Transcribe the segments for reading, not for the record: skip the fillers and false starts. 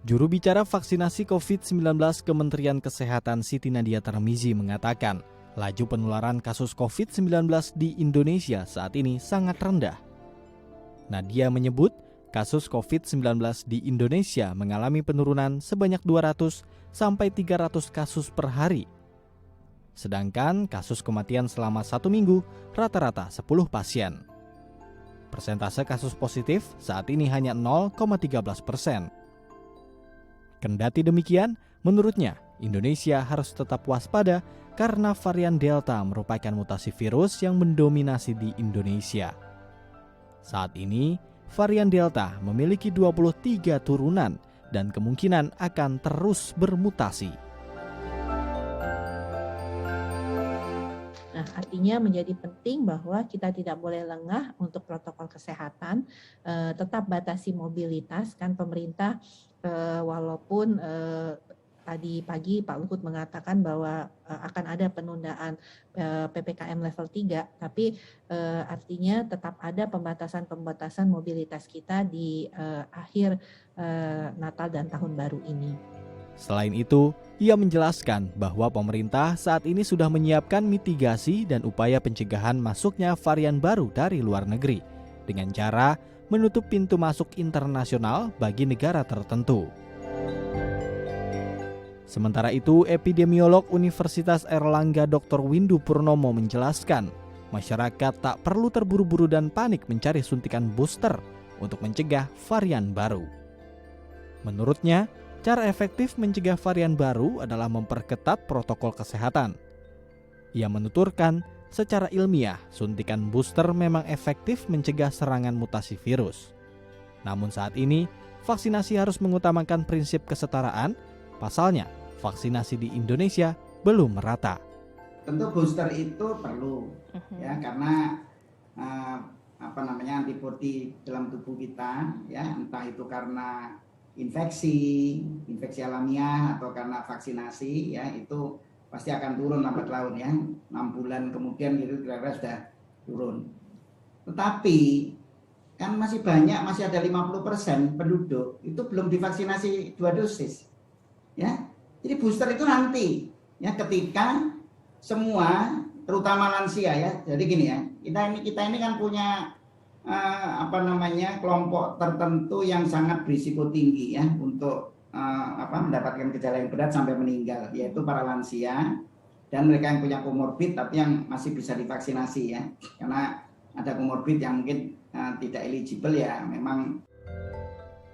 Juru bicara vaksinasi COVID-19 Kementerian Kesehatan Siti Nadia Tarmizi mengatakan, laju penularan kasus COVID-19 di Indonesia saat ini sangat rendah. Nadia menyebut, kasus COVID-19 di Indonesia mengalami penurunan sebanyak 200 sampai 300 kasus per hari. Sedangkan kasus kematian selama 1 minggu rata-rata 10 pasien. Persentase kasus positif saat ini hanya 0,13%. Kendati demikian, menurutnya Indonesia harus tetap waspada karena varian Delta merupakan mutasi virus yang mendominasi di Indonesia. Saat ini, varian Delta memiliki 23 turunan dan kemungkinan akan terus bermutasi. Nah, artinya menjadi penting bahwa kita tidak boleh lengah untuk protokol kesehatan, tetap batasi mobilitas, kan pemerintah walaupun tadi pagi Pak Luhut mengatakan bahwa akan ada penundaan PPKM level 3, tapi artinya tetap ada pembatasan mobilitas kita di akhir Natal dan Tahun Baru ini. Selain itu, ia menjelaskan bahwa pemerintah saat ini sudah menyiapkan mitigasi dan upaya pencegahan masuknya varian baru dari luar negeri dengan cara menutup pintu masuk internasional bagi negara tertentu. Sementara itu, epidemiolog Universitas Airlangga Dr. Windu Purnomo menjelaskan, masyarakat tak perlu terburu-buru dan panik mencari suntikan booster untuk mencegah varian baru. Menurutnya, cara efektif mencegah varian baru adalah memperketat protokol kesehatan. Ia menuturkan, secara ilmiah, suntikan booster memang efektif mencegah serangan mutasi virus. Namun saat ini, vaksinasi harus mengutamakan prinsip kesetaraan, pasalnya, vaksinasi di Indonesia belum merata. Tentu booster itu perlu, ya, karena antibodi dalam tubuh kita, ya, entah itu karena infeksi alamiah atau karena vaksinasi, ya, itu pasti akan turun lambat laun, ya, 6 bulan kemudian gitu kira-kira sudah turun. Tetapi kan masih ada 50% penduduk itu belum divaksinasi 2 dosis, ya. Jadi booster itu nanti, ya, ketika semua, terutama lansia, ya. Jadi gini, ya, kita ini kan punya kelompok tertentu yang sangat berisiko tinggi, ya, untuk mendapatkan gejala yang berat sampai meninggal, yaitu para lansia dan mereka yang punya komorbid tapi yang masih bisa divaksinasi, ya, karena ada komorbid yang mungkin tidak eligible, ya, memang.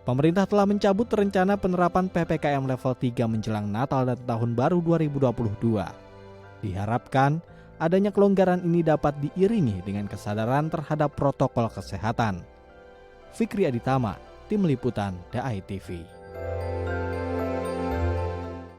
Pemerintah telah mencabut rencana penerapan PPKM level 3 menjelang Natal dan Tahun Baru 2022. Diharapkan adanya kelonggaran ini dapat diiringi dengan kesadaran terhadap protokol kesehatan. Fikri Aditama, Tim Liputan DAI TV.